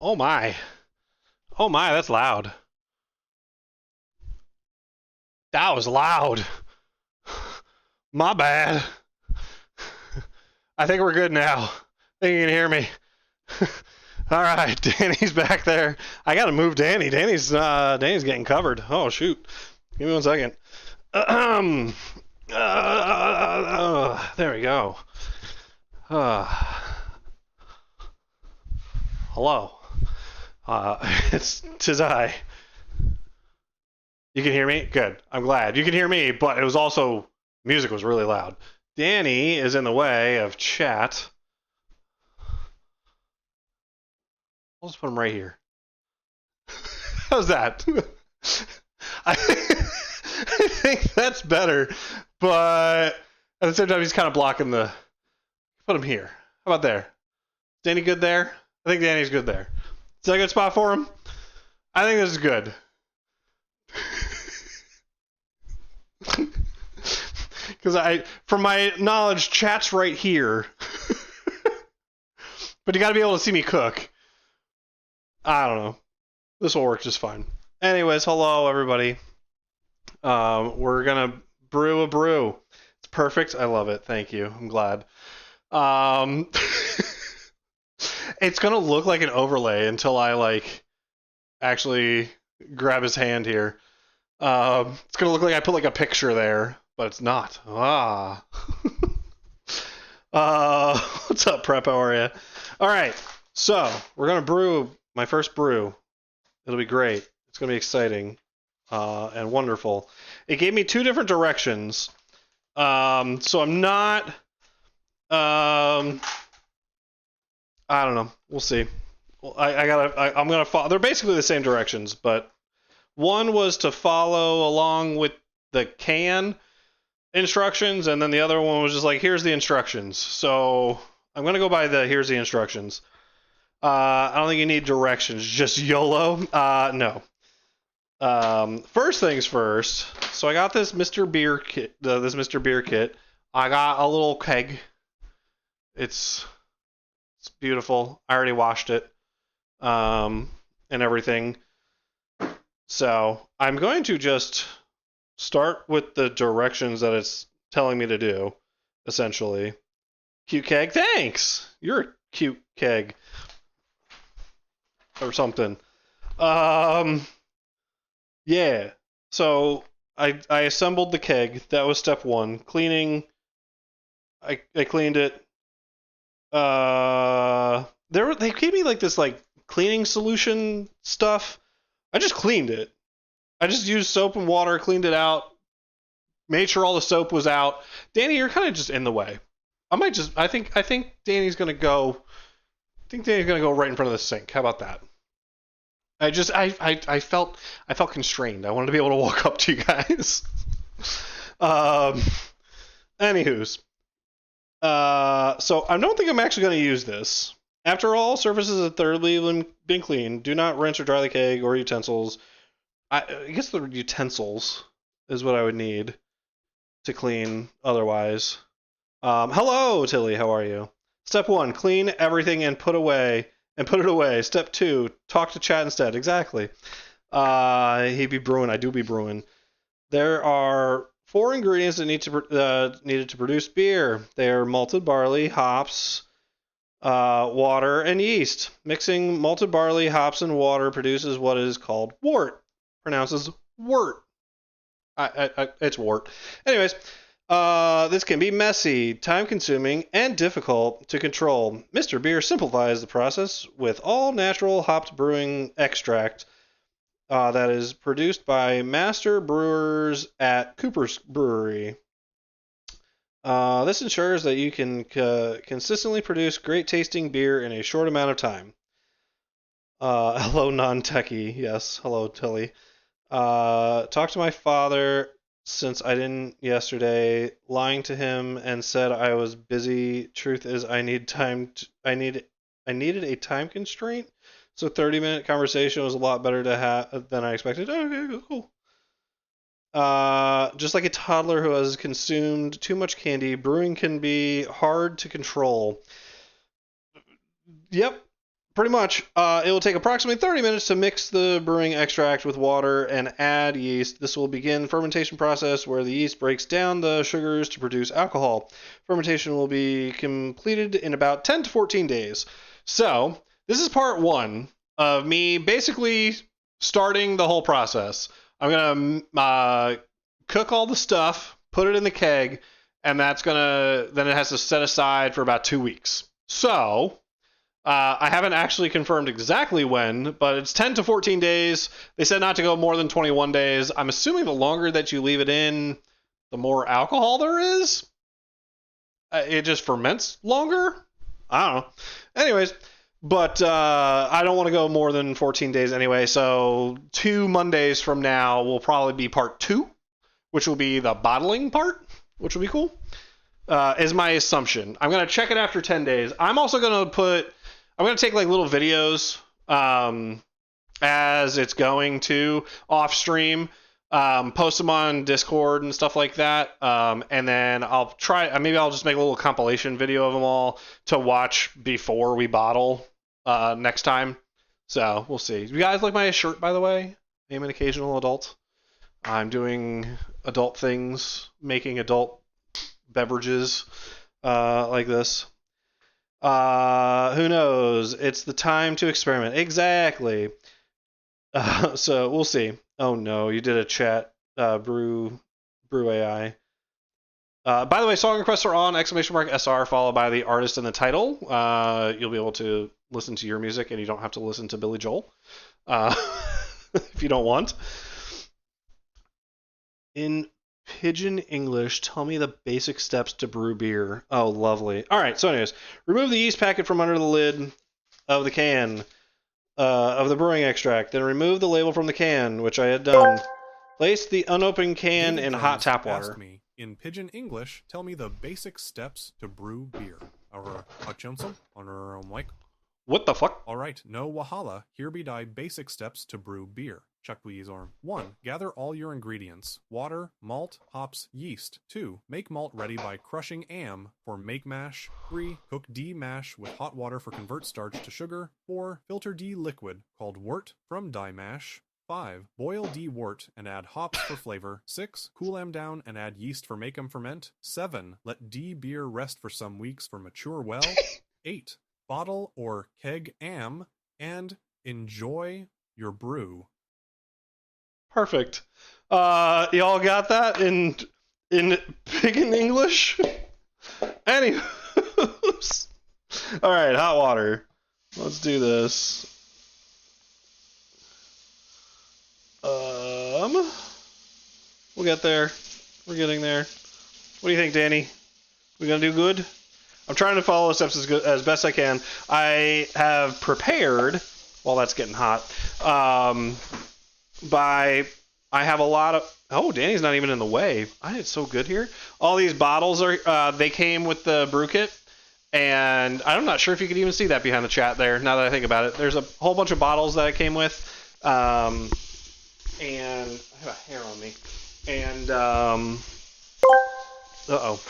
Oh my. Oh my, that's loud. That was loud. My bad. I think we're good now. I think you can hear me. All right, Danny's back there. I gotta move Danny. Danny's getting covered. Oh shoot. Give me 1 second. There we go. Hello. It's tis I. You can hear me? Good. I'm glad. You can hear me, but it was also music was really loud. Danny is in the way of chat. I'll just put him right here. How's that? I think that's better, but at the same time, he's kind of blocking the. Put him here. How about there? Danny good there? I think Danny's good there. Is that a good spot for him? I think this is good. Because from my knowledge, chat's right here. But you got to be able to see me cook. I don't know. This will work just fine. Anyways, hello everybody. We're gonna brew a brew. It's perfect. I love it. Thank you. I'm glad. It's gonna look like an overlay until I actually grab his hand here. It's gonna look like I put a picture there, but it's not. What's up, Prep? How are you? All right, so we're gonna brew my first brew. It'll be great. It's gonna be exciting and wonderful. It gave me 2 different directions, so I'm not. I don't know. We'll see. I'm gonna follow. They're basically the same directions, but one was to follow along with the can instructions, and then the other one was just here's the instructions. So I'm gonna go by the here's the instructions. I don't think you need directions, just YOLO. No. First things first. So I got this Mr. Beer kit. This Mr. Beer kit. I got a little keg. It's beautiful. I already washed it, and everything. So I'm going to just start with the directions that it's telling me to do, essentially. Cute keg, thanks. You're a cute keg, or something. Yeah. So I assembled the keg. That was step 1. Cleaning. I cleaned it. They gave me this cleaning solution stuff. I just cleaned it. I just used soap and water, cleaned it out, made sure all the soap was out. Danny, you're kind of just in the way. I think Danny's gonna go. I think Danny's gonna go right in front of the sink. How about that? I felt constrained. I wanted to be able to walk up to you guys. Anywho's. So I don't think I'm actually going to use this. After all surfaces have thoroughly been cleaned, do not rinse or dry the keg or utensils. I guess the utensils is what I would need to clean otherwise. Hello, Tilly. How are you? Step 1, clean everything and put it away. Step 2, talk to chat instead. Exactly. He be brewing. I do be brewing. There are 4 ingredients that needed to produce beer. They are malted barley, hops, water, and yeast. Mixing malted barley, hops, and water produces what is called wort. Pronounces wort. It's wort. Anyways, this can be messy, time-consuming, and difficult to control. Mr. Beer simplifies the process with all natural hopped brewing extract that is produced by master brewers at Cooper's Brewery. This ensures that you can consistently produce great-tasting beer in a short amount of time. Hello, non-techie. Yes, hello, Tilly. Talked to my father since I didn't yesterday, lying to him and said I was busy. Truth is, I needed a time constraint. So 30-minute conversation was a lot better to have than I expected. Okay, cool. Just like a toddler who has consumed too much candy, brewing can be hard to control. Yep, pretty much, it will take approximately 30 minutes to mix the brewing extract with water and add yeast. This will begin the fermentation process where the yeast breaks down the sugars to produce alcohol. Fermentation will be completed in about 10 to 14 days. So, this is part one of me basically starting the whole process. I'm going to cook all the stuff, put it in the keg, and then it has to set aside for about 2 weeks. So, I haven't actually confirmed exactly when, but it's 10 to 14 days. They said not to go more than 21 days. I'm assuming the longer that you leave it in, the more alcohol there is. It just ferments longer. I don't know. Anyways, but I don't want to go more than 14 days anyway. So 2 Mondays from now will probably be part 2, which will be the bottling part, which will be cool. Is my assumption. I'm going to check it after 10 days. I'm also going to take like little videos as it's going to off stream, post them on Discord and stuff like that, and then I'll just make a little compilation video of them all to watch before we bottle next time. So we'll see. You guys like my shirt, by the way? I am an occasional adult. I'm doing adult things, making adult beverages like this. Who knows? It's the time to experiment. Exactly. So we'll see. Oh no, you did a chat. Brew AI. By the way, song requests are on ! SR followed by the artist and the title. You'll be able to listen to your music, and you don't have to listen to Billy Joel if you don't want. In Pigeon English, tell me the basic steps to brew beer. Oh, lovely. All right, so anyways, remove the yeast packet from under the lid of the can of the brewing extract. Then remove the label from the can, which I had done. Place the unopened can in hot tap water. Asked me, in Pigeon English, tell me the basic steps to brew beer. What the fuck? Alright, no wahala. Here be thy basic steps to brew beer. Chuckweezorm. 1. Gather all your ingredients. Water, malt, hops, yeast. 2. Make malt ready by crushing am for make mash. 3. Cook D mash with hot water for convert starch to sugar. 4. Filter D liquid, called wort, from die mash. 5. Boil D wort and add hops for flavor. 6. Cool am down and add yeast for make 'em ferment. 7. Let D beer rest for some weeks for mature well. 8. Bottle or keg am and enjoy your brew. Perfect. Y'all got that in Pigeon English? Anyways. All right, hot water. Let's do this. We'll get there. We're getting there. What do you think, Danny? We gonna do good? I'm trying to follow the steps as best I can. I have prepared, while that's getting hot, I have a lot of... Oh, Danny's not even in the way. I did so good here. All these bottles they came with the brew kit, and I'm not sure if you could even see that behind the chat there, now that I think about it. There's a whole bunch of bottles that it came with, and I have a hair on me. And, uh-oh.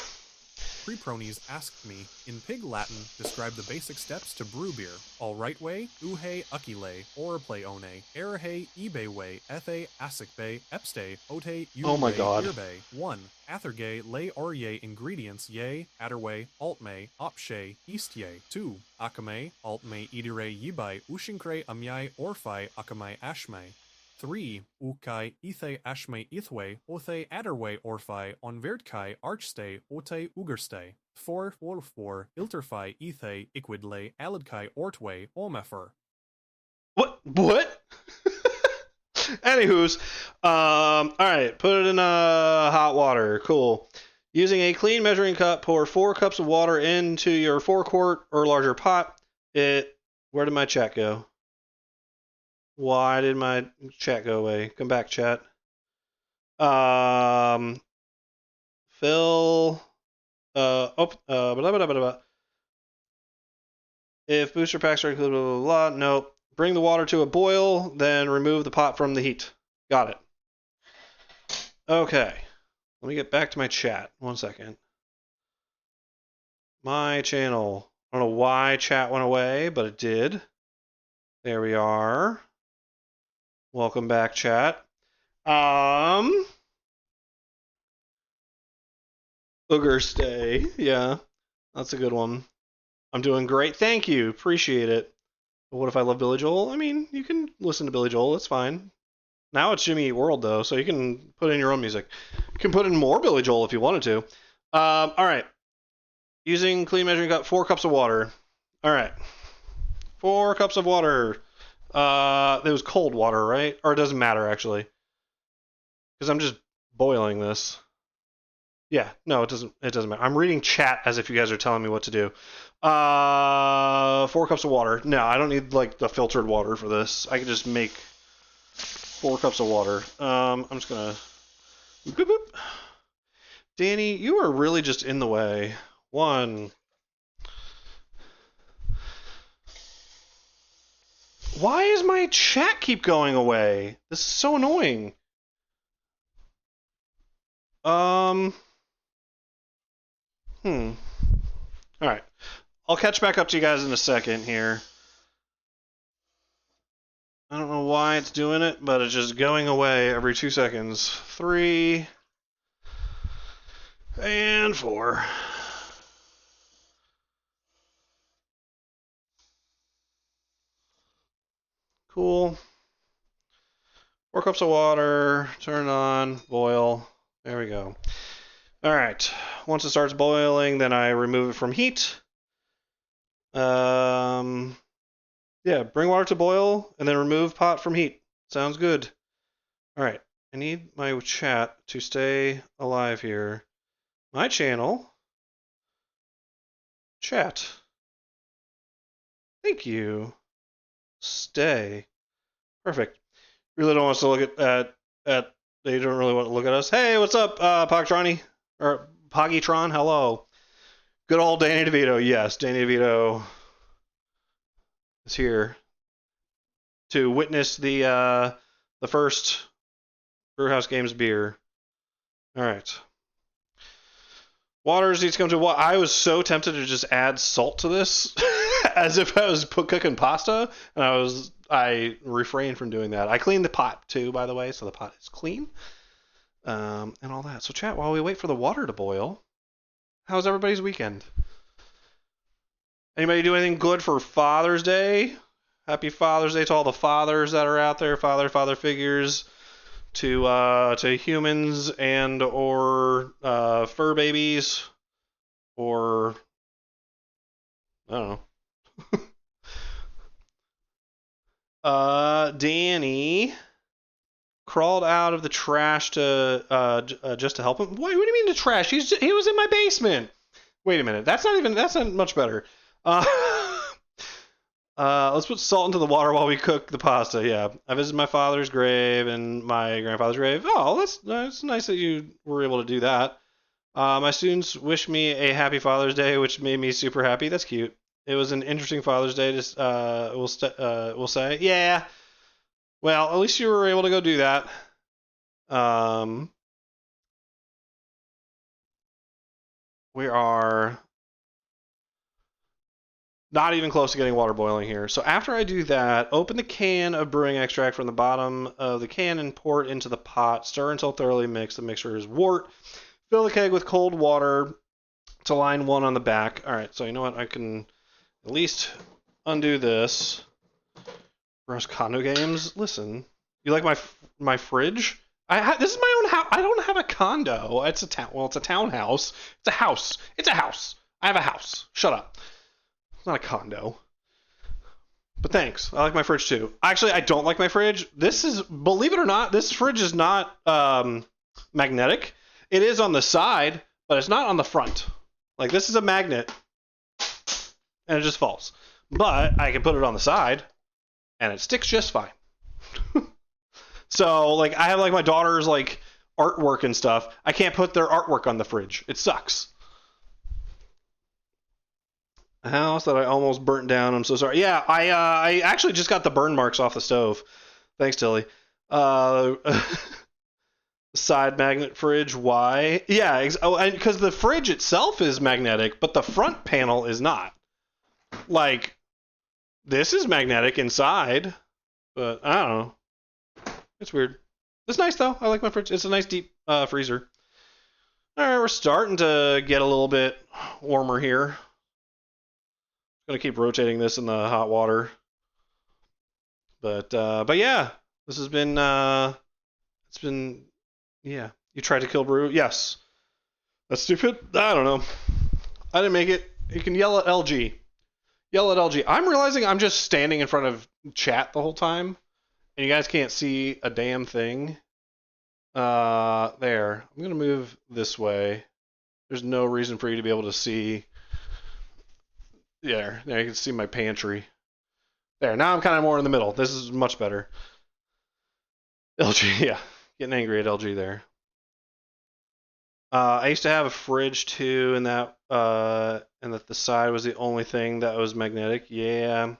Prepronies asked me, in Pig Latin, describe the basic steps to brew beer. All right way, uhe ukile, orple one, erahe eBay way, ethe asicbe, epste, ote Oh my God. Irbe. 1. Athergay lay orye ingredients ye, atterway, altme, opshe, eastye. 2. Akame, altme idire yibai, ushinkre amyai orphai akamai ashme. 3. Ukai ethe ashme ithwe, othe adderwe orphai, on verdkai archste, ote ugerste. 4. Ilterfai ethe iquidle, alidkai ortwe, omefer. What? Anywho's, alright, put it in hot water. Cool. Using a clean measuring cup, pour 4 cups of water into your 4-quart or larger pot. Where did my chat go? Why did my chat go away? Come back, chat. Fill. Blah, blah, blah, blah. If booster packs are included, blah, blah, blah. Nope. Bring the water to a boil, then remove the pot from the heat. Got it. Okay. Let me get back to my chat. 1 second. My channel. I don't know why chat went away, but it did. There we are. Welcome back, chat. Booger stay. Yeah, that's a good one. I'm doing great. Thank you. Appreciate it. But what if I love Billy Joel? I mean, you can listen to Billy Joel. It's fine. Now it's Jimmy Eat World, though, so you can put in your own music. You can put in more Billy Joel if you wanted to. All right. Using clean measuring cup, 4 cups of water. All right. 4 cups of water. It was cold water, right? Or it doesn't matter, actually. Because I'm just boiling this. Yeah, no, it doesn't matter. I'm reading chat as if you guys are telling me what to do. 4 cups of water. No, I don't need, like, the filtered water for this. I can just make 4 cups of water. I'm just gonna... Boop, boop. Danny, you are really just in the way. 1. Why does my chat keep going away? This is so annoying. Alright. I'll catch back up to you guys in a second here. I don't know why it's doing it, but it's just going away every 2 seconds. 3 and 4. Cool. 4 cups of water. Turn on. Boil. There we go. Alright. Once it starts boiling, then I remove it from heat. Yeah, bring water to boil and then remove pot from heat. Sounds good. Alright. I need my chat to stay alive here. My channel. Chat. Thank you. Stay. Perfect. Really don't want us to look at they don't really want to look at us. Hey, what's up, Pogtroni? Or Poggytron, hello. Good old Danny DeVito. Yes, Danny DeVito is here to witness the first BrewHouseGames beer. All right. Waters needs to come to what? I was so tempted to just add salt to this, as if I was cooking pasta, and I refrained from doing that. I cleaned the pot too, by the way, so the pot is clean, and all that. So chat, while we wait for the water to boil, how's everybody's weekend? Anybody do anything good for Father's Day? Happy Father's Day to all the fathers that are out there, father figures, to humans and or fur babies, or I don't know. Danny crawled out of the trash to just to help him. What do you mean the trash? He was in my basement. Wait a minute. That's not much better. Let's put salt into the water while we cook the pasta. Yeah, I visited my father's grave and my grandfather's grave. Oh, that's nice that you were able to do that. My students wished me a happy Father's Day, which made me super happy. That's cute. It was an interesting Father's Day. Just we'll say, yeah. Well, at least you were able to go do that. We are not even close to getting water boiling here. So after I do that, open the can of brewing extract from the bottom of the can and pour it into the pot. Stir until thoroughly mixed. The mixture is wort. Fill the keg with cold water to line 1 on the back. All right, so you know what? I can at least undo this. BrewHouseGames. Listen, you like my fridge? This is my own house. I don't have a condo. It's a town. Well, it's a townhouse. It's a house. It's a house. I have a house. Shut up. It's not a condo. But thanks. I like my fridge too. Actually, I don't like my fridge. Believe it or not, this fridge is not magnetic. It is on the side, but it's not on the front. Like, this is a magnet, and it just falls. But I can put it on the side, and it sticks just fine. So, like, I have, like, my daughter's, like, artwork and stuff. I can't put their artwork on the fridge. It sucks. A house that I almost burnt down. I'm so sorry. Yeah, I actually just got the burn marks off the stove. Thanks, Tilly. Side magnet fridge. Why? Yeah, because the fridge itself is magnetic, but the front panel is not. Like, This is magnetic inside, but I don't know. It's weird. It's nice though. I like my fridge. It's a nice deep freezer. All right, we're starting to get a little bit warmer here. Gonna keep rotating this in the hot water. But yeah, this has been it's been yeah. You tried to kill Brew? Yes. That's stupid. I don't know. I didn't make it. You can yell at LG. Yell at LG. I'm realizing I'm just standing in front of chat the whole time, and you guys can't see a damn thing. There. I'm gonna move this way. There's no reason for you to be able to see. There you can see my pantry. There. Now I'm kind of more in the middle. This is much better. LG, yeah, getting angry at LG there. I used to have a fridge too, and that the side was the only thing that was magnetic. Yeah,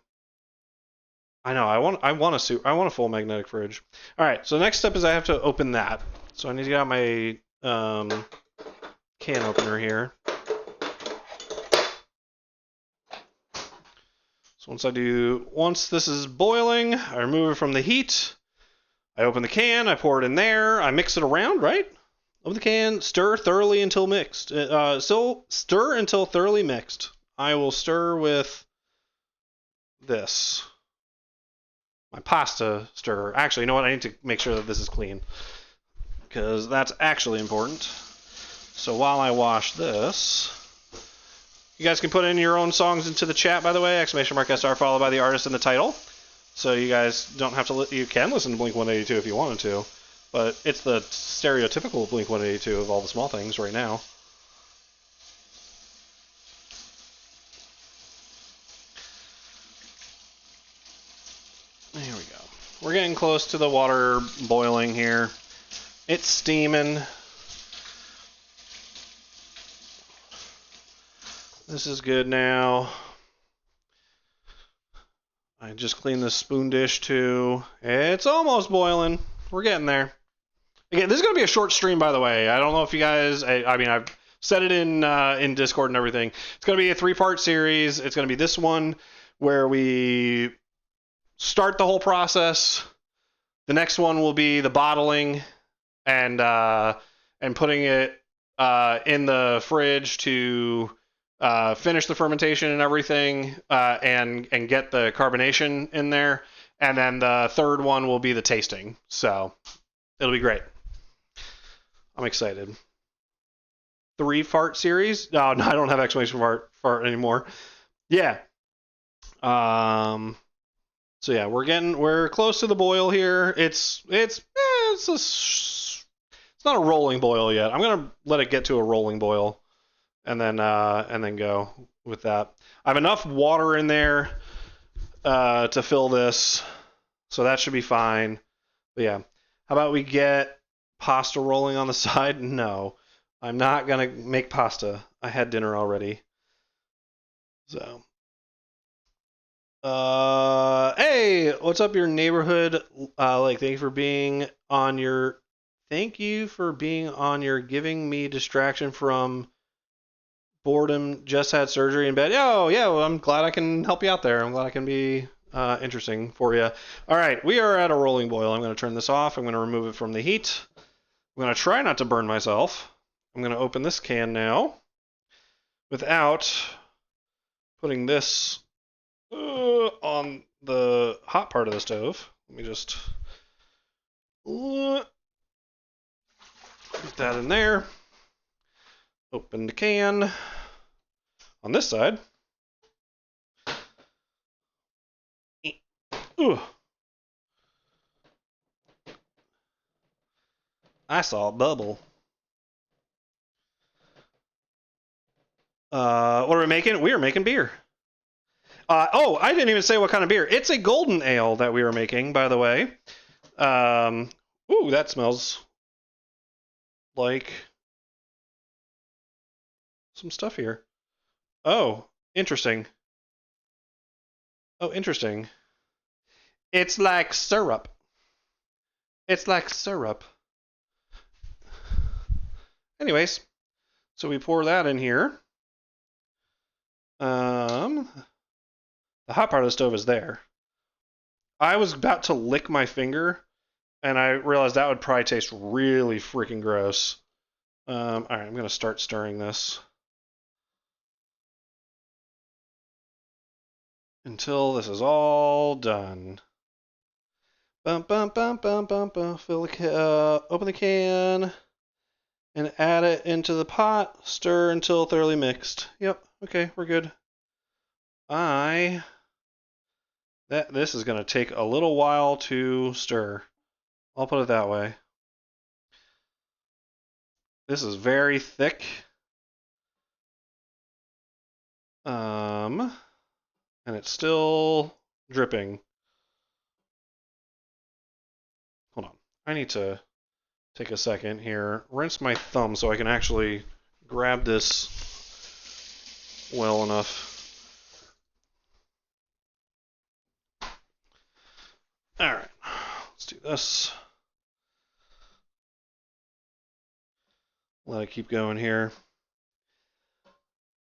I know. I want a full magnetic fridge. All right. So the next step is I have to open that. So I need to get out my can opener here. So once this is boiling, I remove it from the heat. I open the can. I pour it in there. I mix it around, right? Open the can. Stir thoroughly until mixed. Stir until thoroughly mixed. I will stir with this. My pasta stirrer. Actually, you know what? I need to make sure that this is clean, because that's actually important. So while I wash this, you guys can put in your own songs into the chat, by the way. ! SR followed by the artist in the title. So you guys don't have to. You can listen to Blink 182 if you wanted to, but it's the stereotypical Blink 182 of all the small things right now. There we go. We're getting close to the water boiling here. It's steaming. This is good now. I just cleaned the spoon dish too. It's almost boiling. We're getting there. Again, this is going to be a short stream, by the way. I don't know if you guys... I mean, I've said it in Discord and everything. It's going to be a 3-part series. It's going to be this one where we start the whole process. The next one will be the bottling and putting it in the fridge to finish the fermentation and everything, and get the carbonation in there. And then the third one will be the tasting. So it'll be great. I'm excited. 3-part series? No, I don't have exclamation fart anymore. Yeah. So yeah, we're close to the boil here. It's not a rolling boil yet. I'm gonna let it get to a rolling boil, and then go with that. I have enough water in there to fill this, so that should be fine. But yeah, how about we get pasta rolling on the side? No, I'm not gonna make pasta. I had dinner already. So, hey, what's up, your neighborhood? Thank you for being on your giving me distraction from boredom. Just had surgery in bed. Oh, yeah, well, I'm glad I can help you out there. I'm glad I can be interesting for you. All right, we are at a rolling boil. I'm going to turn this off. I'm going to remove it from the heat. I'm going to try not to burn myself. I'm going to open this can now without putting this on the hot part of the stove. Let me just put that in there. Open the can on this side. Ooh. I saw a bubble. What are we making? We are making beer. I didn't even say what kind of beer. It's a golden ale that we were making, by the way. Ooh, that smells like some stuff here. Oh, interesting. Oh, interesting. It's like syrup. It's like syrup. Anyways, so we pour that in here. The The hot part of the stove is there. I was about to lick my finger, and I realized that would probably taste really freaking gross. All right, I'm gonna start stirring this until this is all done. Bum bum bum bum bum bum. Open the can and add it into the pot. Stir until thoroughly mixed. Yep. Okay, we're good. This is gonna take a little while to stir. I'll put it that way. This is very thick. And it's still dripping. Hold on. I need to take a second here. Rinse my thumb so I can actually grab this well enough. All right. Let's do this. Let it keep going here.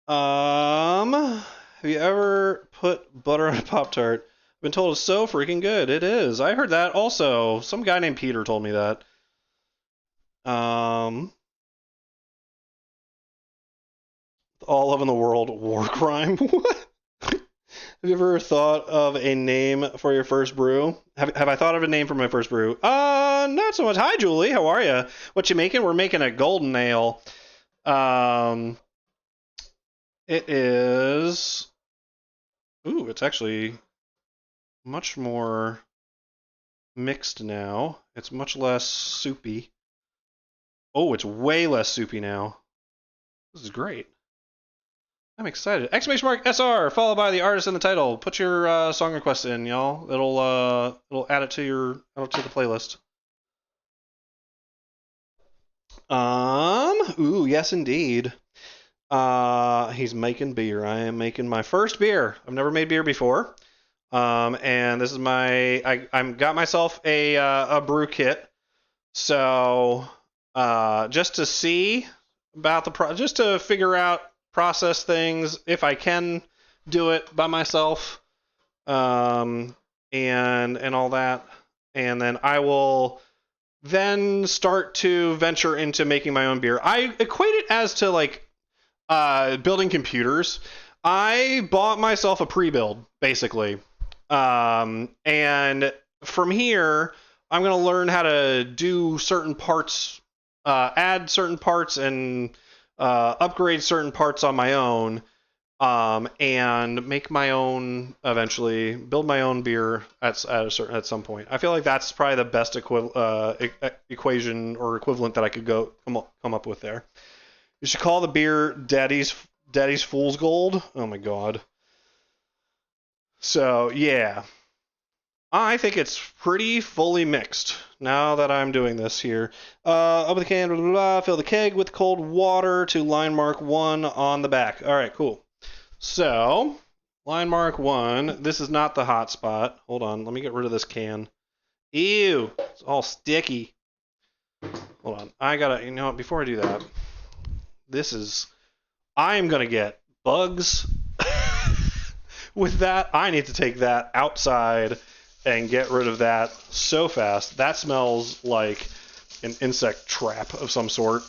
Have you ever put butter on a Pop-Tart? I've been told it's so freaking good. It is. I heard that also. Some guy named Peter told me that. All Love in the World, war crime. What? Have you ever thought of a name for your first brew? Have I thought of a name for my first brew? Not so much. Hi, Julie. How are you? What you making? We're making a golden ale. It is. Ooh, it's actually much more mixed now. It's much less soupy. Oh, it's way less soupy now. This is great. I'm excited. Exclamation mark SR followed by the artist in the title. Put your song request in, y'all. It'll add it to the playlist. Ooh, yes indeed. He's making beer. I am making my first beer. I've never made beer before. And this is I got myself a brew kit. So, just to see about just to figure out process things if I can do it by myself, and all that, and then I will then start to venture into making my own beer. I equate it as to like building computers. I bought myself a pre-build basically, and from here I'm gonna learn how to do certain parts, add certain parts, and upgrade certain parts on my own, and make my own eventually, build my own beer at some point. I feel like that's probably the best equation or equivalent that I could come up with there. You should call the beer Daddy's Fool's Gold. Oh my god. So yeah, I think it's pretty fully mixed now that I'm doing this here. Open the can, blah, blah, blah, fill the keg with cold water to line mark 1 on the back. All right, cool. So, line mark 1. This is not the hot spot. Hold on, let me get rid of this can. Ew, it's all sticky. Hold on, I gotta, you know what, before I do that, I'm gonna get bugs with that. I need to take that outside and get rid of that so fast. That smells like an insect trap of some sort.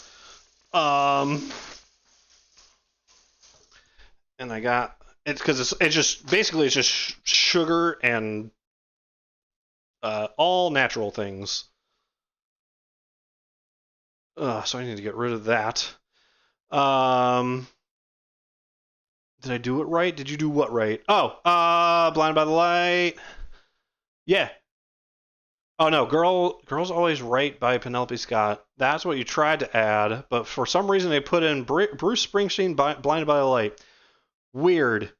And I got it's because it's just basically it's just sugar and all natural things. So I need to get rid of that. Did I do it right? Did you do what right? Oh, Blinded by the Light. Yeah. Oh no, Girl's Always Right by Penelope Scott. That's what you tried to add, but for some reason they put in Bruce Springsteen Blinded by the Light. Weird.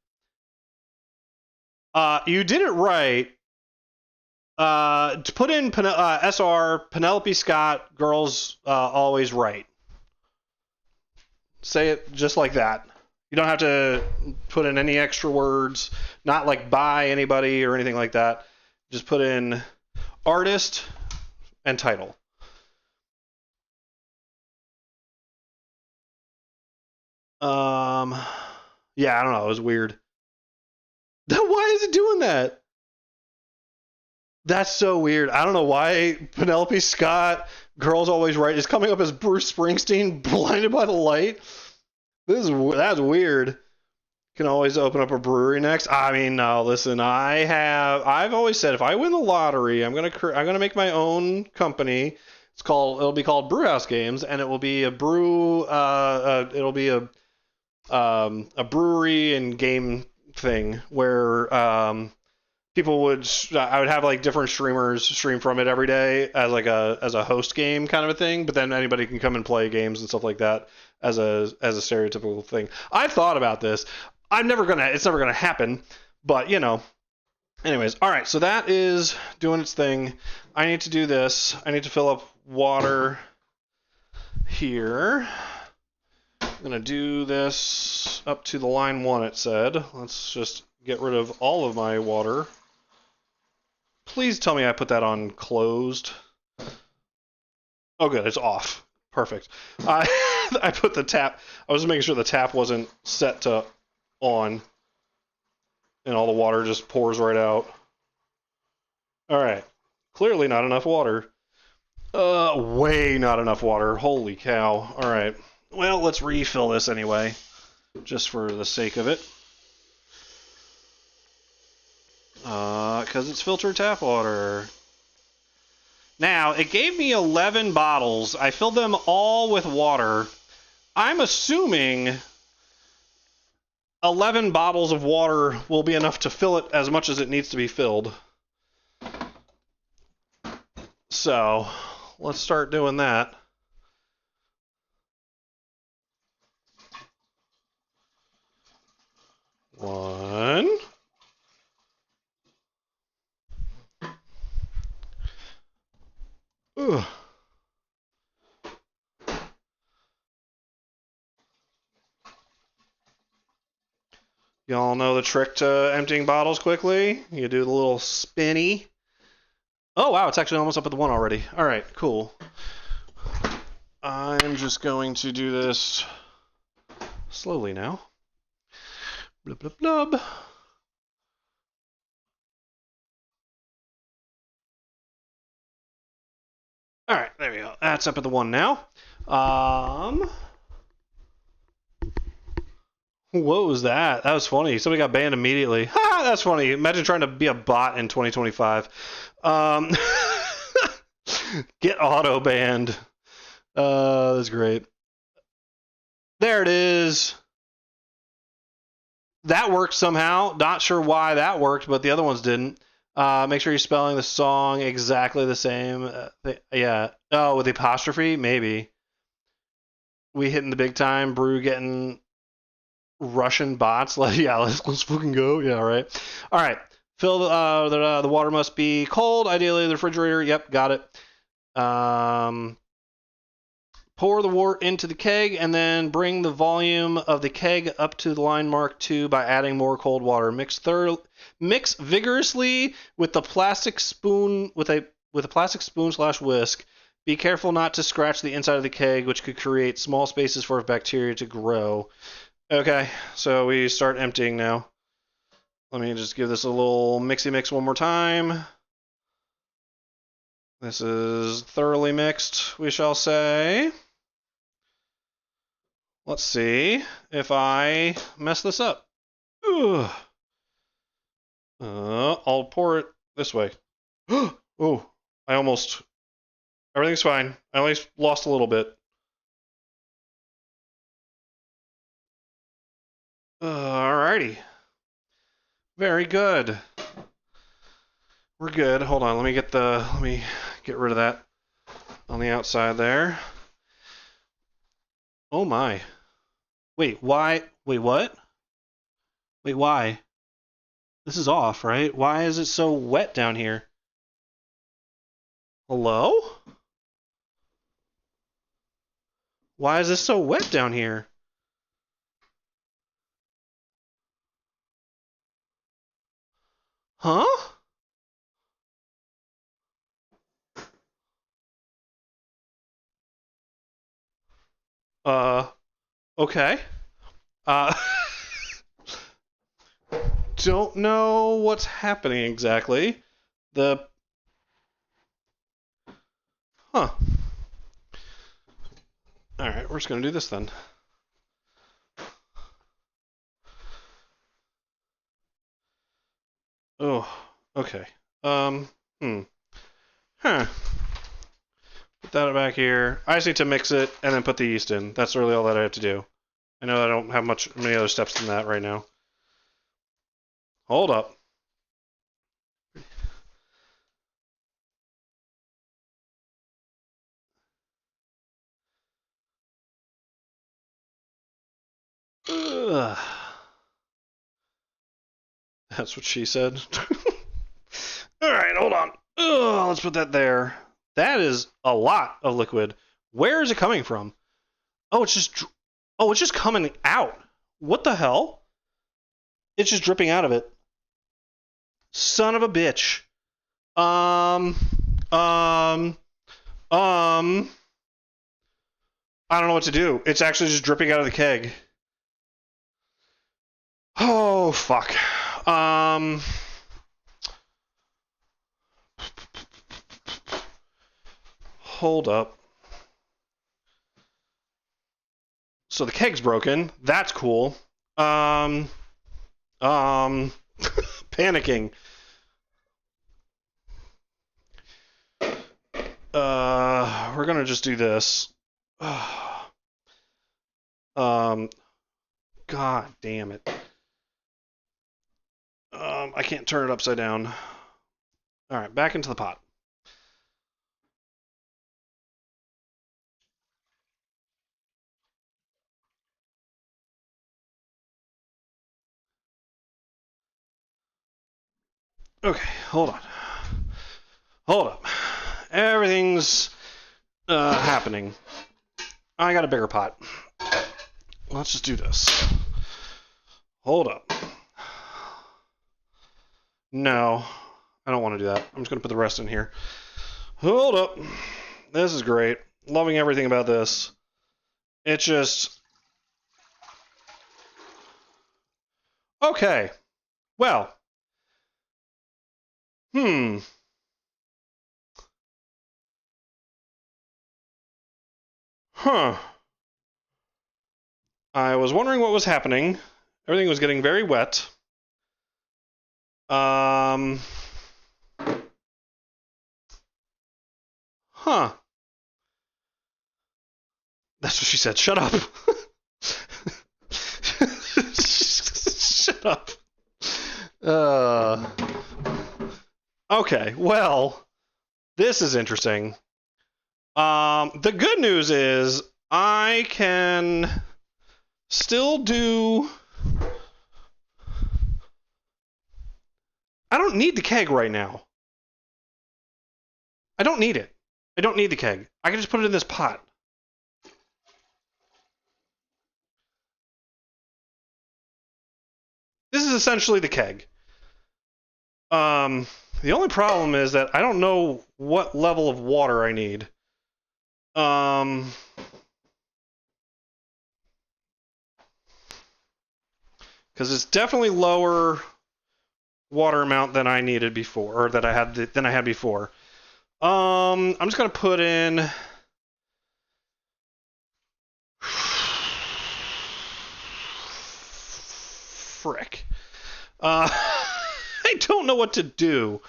You did it right. To put in SR Penelope Scott, Girl's Always Right. Say it just like that. You don't have to put in any extra words, not like by anybody or anything like that. Just put in artist and title. Yeah, I don't know. It was weird. Why is it doing that? That's so weird. I don't know why Penelope Scott, Girls Always Right, is coming up as Bruce Springsteen, blinded by the light. That's weird. Can always open up a brewery next. I mean, no, listen, I've always said if I win the lottery, I'm gonna make my own company. It'll be called BrewHouseGames, and it will be a it'll be a brewery and game thing where I would have like different streamers stream from it every day as like a host game kind of a thing, but then anybody can come and play games and stuff like that as a stereotypical thing. I've thought about this. It's never gonna happen, but you know. Anyways, all right. So that is doing its thing. I need to do this. I need to fill up water here. I'm gonna do this up to the line 1. It said. Let's just get rid of all of my water. Please tell me I put that on closed. Oh, good. It's off. Perfect. I put the tap. I was making sure the tap wasn't set to on, and all the water just pours right out. All right. Clearly not enough water. Way not enough water. Holy cow. All right. Well, let's refill this anyway, just for the sake of it. Because it's filtered tap water. Now, it gave me 11 bottles. I filled them all with water. I'm assuming 11 bottles of water will be enough to fill it as much as it needs to be filled. So, let's start doing that. One. Ugh. Y'all know the trick to emptying bottles quickly? You do the little spinny. Oh, wow, it's actually almost up at the 1 already. All right, cool. I'm just going to do this slowly now. Blub, blub, blub. All right, there we go. That's up at the 1 now. What was that? That was funny. Somebody got banned immediately. Ha! That's funny. Imagine trying to be a bot in 2025. Get auto banned. That's great. There it is. That worked somehow. Not sure why that worked, but the other ones didn't. Make sure you're spelling the song exactly the same. Yeah. Oh, with the apostrophe? Maybe. We hitting the big time. Brew getting Russian bots. Yeah, let's fucking go. Yeah, right. All right. Fill the water must be cold. Ideally, the refrigerator. Yep, got it. Pour the wort into the keg and then bring the volume of the keg up to the line mark 2 by adding more cold water. Mix vigorously with the plastic spoon with a plastic spoon/whisk. Be careful not to scratch the inside of the keg, which could create small spaces for bacteria to grow. Okay, so we start emptying now. Let me just give this a little mixy mix one more time. This is thoroughly mixed, we shall say. Let's see if I mess this up. Ugh. I'll pour it this way. Oh, everything's fine. I only lost a little bit. Alrighty. Very good. We're good. Hold on, let me get rid of that on the outside there. Oh my. Wait, why? Wait, what? Wait, why? This is off, right? Why is it so wet down here? Hello? Why is this so wet down here? Huh? Okay. Uh, don't know what's happening exactly. Huh. Alright, we're just going to do this then. Oh, okay. Huh. Put that back here. I just need to mix it and then put the yeast in. That's really all that I have to do. I know I don't have many other steps than that right now. Hold up. Ugh. That's what she said. Alright, hold on. Ugh, let's put that there. That is a lot of liquid. Where is it coming from? Oh, it's just coming out. What the hell? It's just dripping out of it. Son of a bitch. I don't know what to do. It's actually just dripping out of the keg. Oh, fuck. Hold up. So the keg's broken. That's cool. Panicking. We're gonna just do this. God damn it. I can't turn it upside down. Alright, back into the pot. Okay, hold on. Hold up. Everything's happening. I got a bigger pot. Let's just do this. Hold up. No, I don't want to do that. I'm just going to put the rest in here. Hold up. This is great. Loving everything about this. It's just... Okay. Well. Huh. I was wondering what was happening. Everything was getting very wet. Huh. That's what she said. Shut up. Shut up. Okay, well, this is interesting. The good news is I can still do... I don't need the keg right now. I don't need it. I don't need the keg. I can just put it in this pot. This is essentially the keg. The only problem is that I don't know what level of water I need. Because it's definitely lower water amount than I needed before, or that I had before. I'm just gonna put in. Frick. I don't know what to do.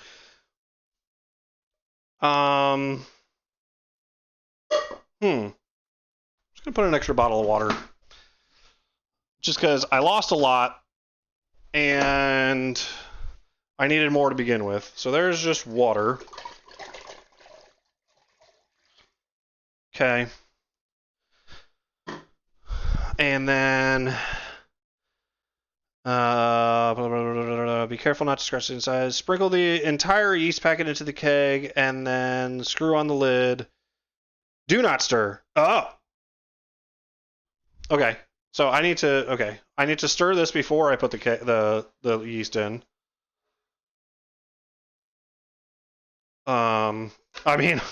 I'm just gonna put an extra bottle of water. Just because I lost a lot, and I needed more to begin with. So there's just water. Okay. And then... be careful not to scratch the inside. Sprinkle the entire yeast packet into the keg, and then screw on the lid. Do not stir. Oh! Okay. So I need to stir this before I put the yeast in. I mean,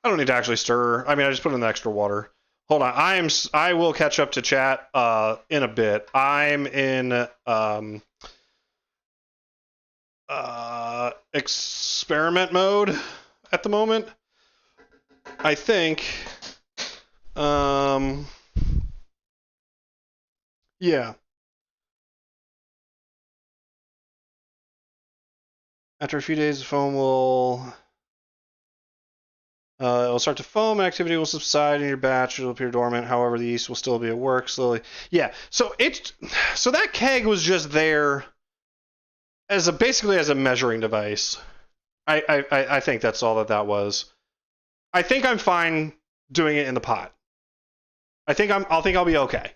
I don't need to actually stir. I mean, I just put in the extra water. Hold on. I will catch up to chat in a bit. I'm in experiment mode at the moment. I think. Yeah. After a few days, the foam will it will start to foam. Activity will subside in your batch. It will appear dormant. However, the yeast will still be at work slowly. Yeah. So that keg was just there as basically as a measuring device. I think that's all that was. I think I'm fine doing it in the pot. I think I'll be okay.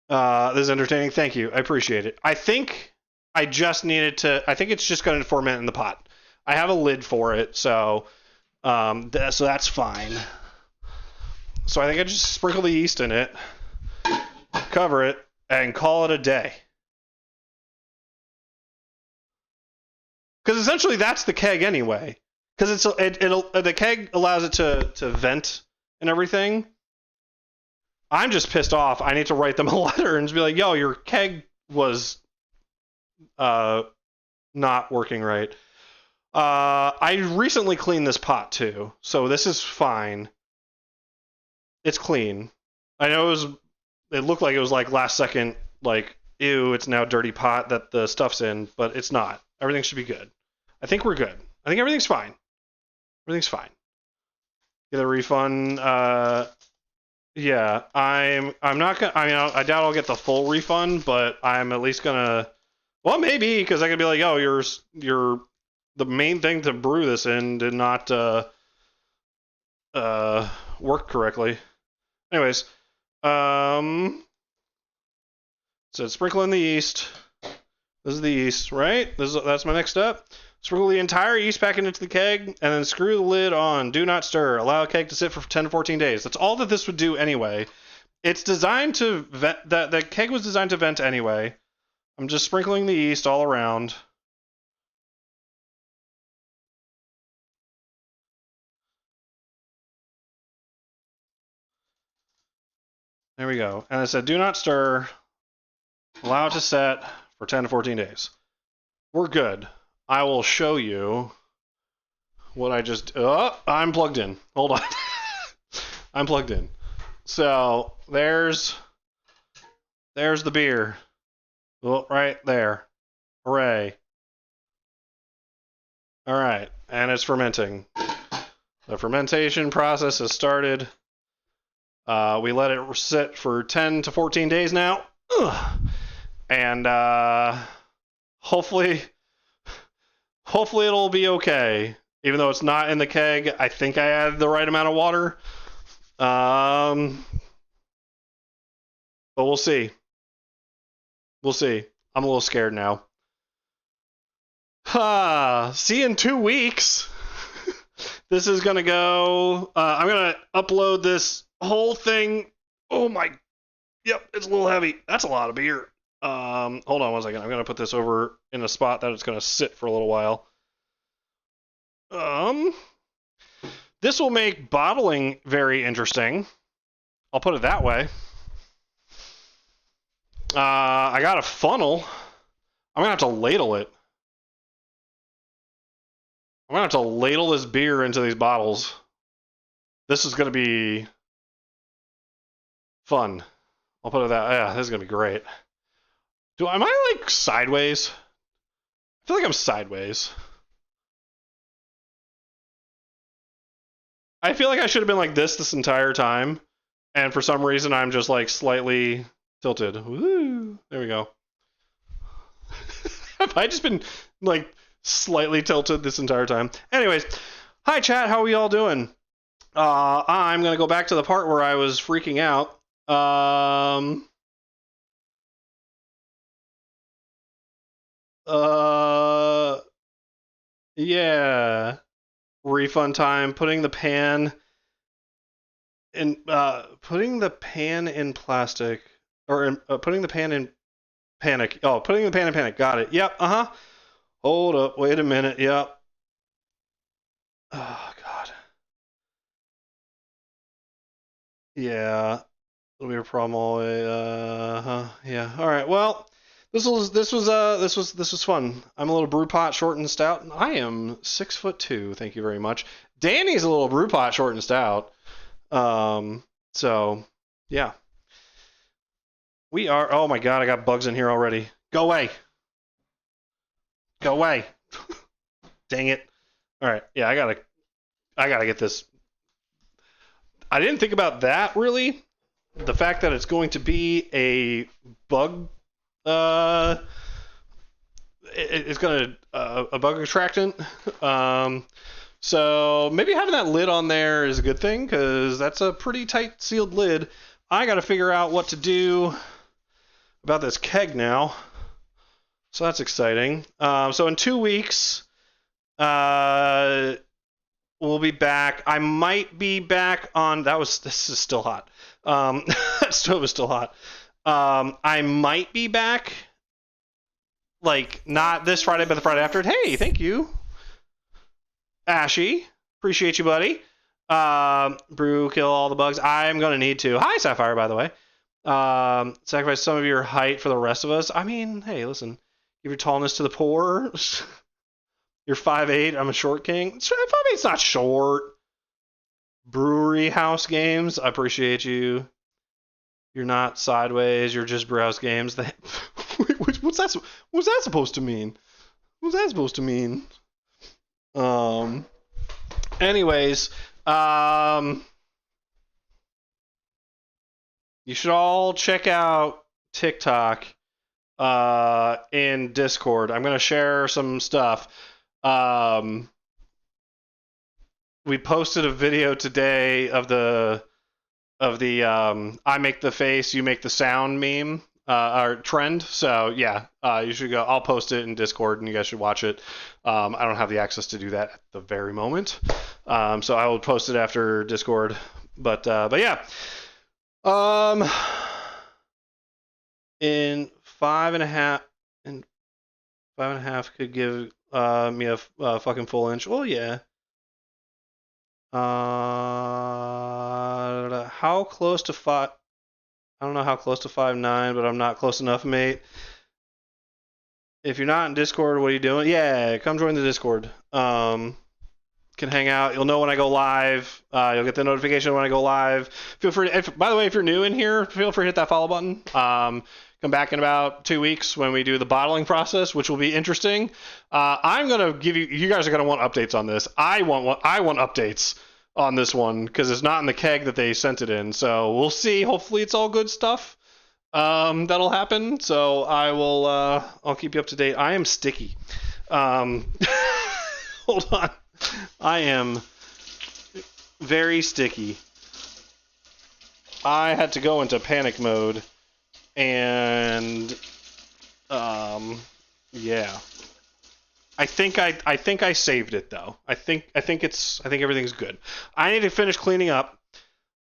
This is entertaining. Thank you. I appreciate it. I think I just needed to. I think it's just going to ferment in the pot. I have a lid for it, so so that's fine. So I think I just sprinkle the yeast in it, cover it, and call it a day. Because essentially that's the keg anyway. Because the keg allows it to vent and everything. I'm just pissed off. I need to write them a letter and just be like, "Yo, your keg was not working right." I recently cleaned this pot too, so this is fine. It's clean. I know it looked like it was like last second, like, ew, it's now dirty pot that the stuff's in, but it's not. Everything should be good. I think we're good. I think everything's fine. Everything's fine. Get a refund. Yeah, I'm not gonna. I mean, I doubt I'll get the full refund, but I'm at least gonna. Well, maybe because I could be like, oh, you're the main thing to brew this in did not work correctly. Anyways, so sprinkle in the yeast. This is the yeast, right? That's my next step. Sprinkle the entire yeast pack into the keg, and then screw the lid on. Do not stir. Allow a keg to sit for 10 to 14 days. That's all that this would do anyway. It's designed to vent. The keg was designed to vent anyway. I'm just sprinkling the yeast all around. There we go. And I said, do not stir. Allow it to set for 10 to 14 days. We're good. I will show you what I just. I'm plugged in. Hold on. I'm plugged in. So there's the beer. Oh, right there. Hooray. All right, and it's fermenting. The fermentation process has started. We let it sit for 10 to 14 days now. And hopefully it'll be okay. Even though it's not in the keg, I think I added the right amount of water. But we'll see. We'll see. I'm a little scared now. See you in 2 weeks. This is gonna go. I'm gonna upload this whole thing. Oh my. Yep, it's a little heavy. That's a lot of beer. Hold on one second. I'm gonna put this over in a spot that it's gonna sit for a little while. This will make bottling very interesting. I'll put it that way. I got a funnel. I'm gonna have to ladle it. I'm gonna have to ladle this beer into these bottles. This is gonna be fun. I'll put it that. Yeah, this is gonna be great. Am I like sideways? I feel like I'm sideways. I feel like I should have been like this entire time, and for some reason I'm just like slightly tilted. Woo! There we go. Have I just been like slightly tilted this entire time? Anyways, hi chat, how are we all doing? I'm gonna go back to the part where I was freaking out. Yeah. Refund time. Putting the pan in plastic, or putting the pan in panic. Oh, putting the pan in panic. Got it. Yep. Hold up. Wait a minute. Yep. Oh God. Yeah. It'll be a problem all the way. Yeah. All right. Well, This was fun. I'm a little brew pot, short and stout. I am 6'2". Thank you very much. Danny's a little brew pot, short and stout. So yeah, we are. Oh my god, I got bugs in here already. Go away. Go away. Dang it. All right. Yeah, I gotta get this. I didn't think about that really. The fact that it's going to be a bug. It's gonna a bug attractant. So maybe having that lid on there is a good thing because that's a pretty tight sealed lid. I got to figure out what to do about this keg now. So that's exciting. So in 2 weeks, we'll be back. I might be back on. This is still hot. That stove is still hot. I might be back. Like, not this Friday, but the Friday after it. Hey, thank you, Ashy. Appreciate you, buddy. Brew, kill all the bugs. I'm going to need to. Hi, Sapphire, by the way. Sacrifice some of your height for the rest of us. I mean, hey, listen. Give your tallness to the poor. You're 5'8". I'm a short king. 5'8's not short. BrewHouseGames. I appreciate you. You're not sideways. You're just BrewHouseGames. What's that supposed to mean? What's that supposed to mean? Anyways, you should all check out TikTok in Discord. I'm gonna share some stuff. We posted a video today of the I make the face, you make the sound meme. Our trend. So yeah, you should go. I'll post it in Discord, and you guys should watch it. I don't have the access to do that at the very moment, so I will post it after Discord. But yeah, in 5.5 could give me a fucking full inch. Well, yeah. How close to 5? I don't know how close to 5'9", but I'm not close enough, mate. If you're not in Discord, what are you doing? Yeah, come join the Discord. Can hang out. You'll know when I go live. You'll get the notification when I go live. Feel free to, by the way, if you're new in here, feel free to hit that follow button. Come back in about 2 weeks when we do the bottling process, which will be interesting. I'm gonna give you guys are gonna want updates on this. I want updates on this one because it's not in the keg that they sent it in. So we'll see. Hopefully it's all good stuff. That'll happen. So I'll keep you up to date. I am sticky. Hold on. I am very sticky. I had to go into panic mode and yeah. I think I saved it though. I think everything's good. I need to finish cleaning up.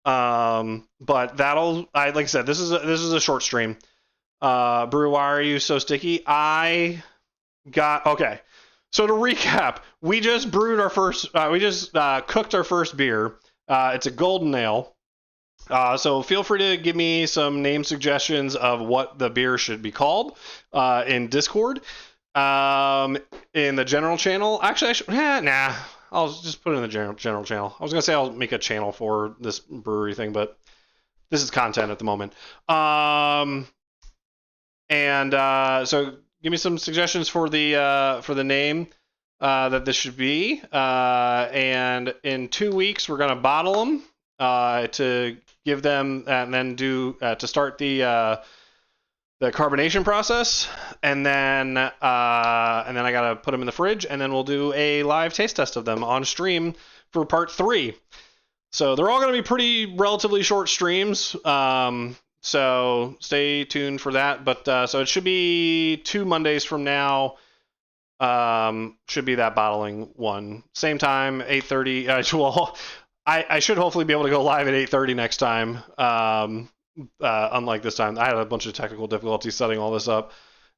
But like I said, this is a short stream. Brew, why are you so sticky? Okay. So to recap, we just brewed our first. We just cooked our first beer. It's a golden ale. So feel free to give me some name suggestions of what the beer should be called in Discord. In the general channel. Actually, I'll just put it in the general channel. I was gonna say I'll make a channel for this brewery thing, but this is content at the moment. So give me some suggestions for the name that this should be. And in 2 weeks, we're gonna bottle them to give them and then do to start the carbonation process, and then I gotta put them in the fridge, and then we'll do a live taste test of them on stream for part 3. So they're all gonna be pretty relatively short streams. So stay tuned for that. But so it should be 2 Mondays from now. Should be that bottling one. Same time, 8:30. Well, I should hopefully be able to go live at 8:30 next time. Unlike this time, I had a bunch of technical difficulties setting all this up.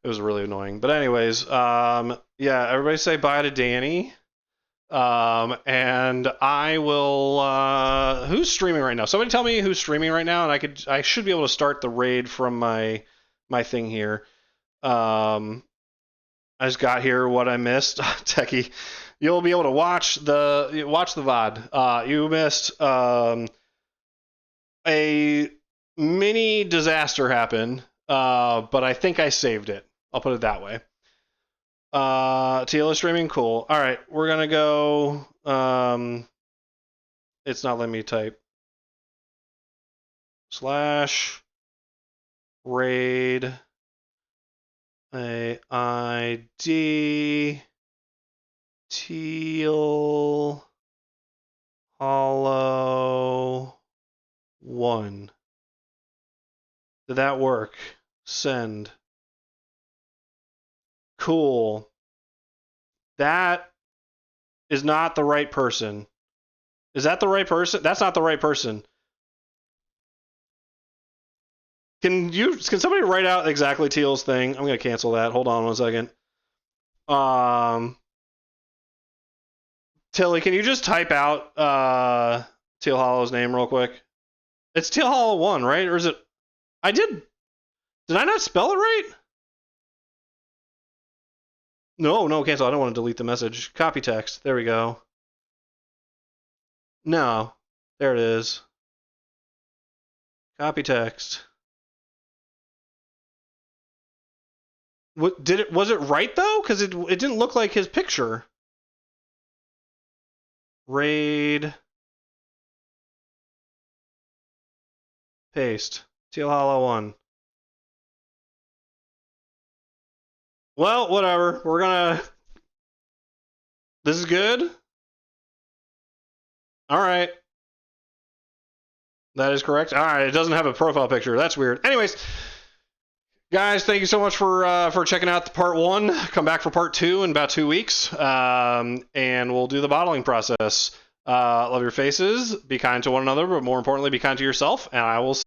It was really annoying. But anyways, yeah, everybody say bye to Danny. And I will. Who's streaming right now? Somebody tell me who's streaming right now, and I should be able to start the raid from my thing here. I just got here what I missed. Techie, you'll be able to watch the VOD. You missed a mini disaster happen, but I think I saved it. I'll put it that way. TL is streaming, cool. All right, we're gonna go. It's not letting me type. /raid a ID teal hollow 1. Did that work? Send. Cool. That is not the right person. Is that the right person? That's not the right person. Can somebody write out exactly Teal's thing? I'm gonna cancel that. Hold on 1 second. Tilly, can you just type out Teal Hollow's name real quick? It's Teal Hollow 1, right? Or is it? Did I not spell it right? No, cancel. I don't want to delete the message. Copy text. There we go. No. There it is. Copy text. Was it right though? Because it didn't look like his picture. Raid. Paste. Teal Hollow 1. Well, whatever. We're gonna. This is good? Alright. That is correct. Alright, it doesn't have a profile picture. That's weird. Anyways, guys, thank you so much for checking out the part 1. Come back for part 2 in about 2 weeks. And we'll do the bottling process. Love your faces. Be kind to one another, but more importantly, be kind to yourself. And I will